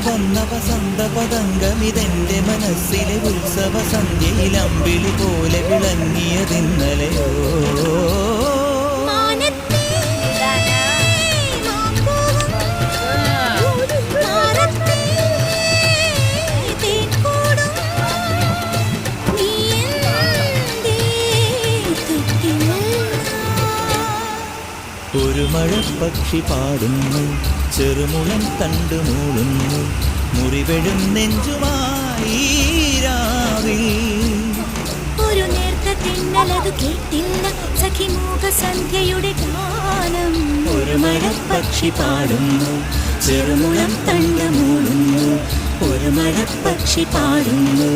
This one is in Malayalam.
വന്ന വസന്ത പതംഗമിതെന്റെ മനസ്സിലെ ഉത്സവ സന്ധ്യയിൽ അമ്പിളി പോലെ വിളങ്ങിയതിന്നലെയോ ഒരു മഴപ്പക്ഷി പാടുന്നു ചെറുമുളം കണ്ടു മൂളുന്നു മുറിവെഴും നെഞ്ചുമായി രാവിൽ ഒരു നേർത്ത തിന്നലതു കേട്ടില്ല സഖിമൂക സന്ധ്യയുടെ ഗാനം ഒരു മഴപ്പക്ഷി പാടുന്നു ചെറുമുളം കണ്ടു മൂളുന്നു ഒരു മഴപ്പക്ഷി പാടുന്നു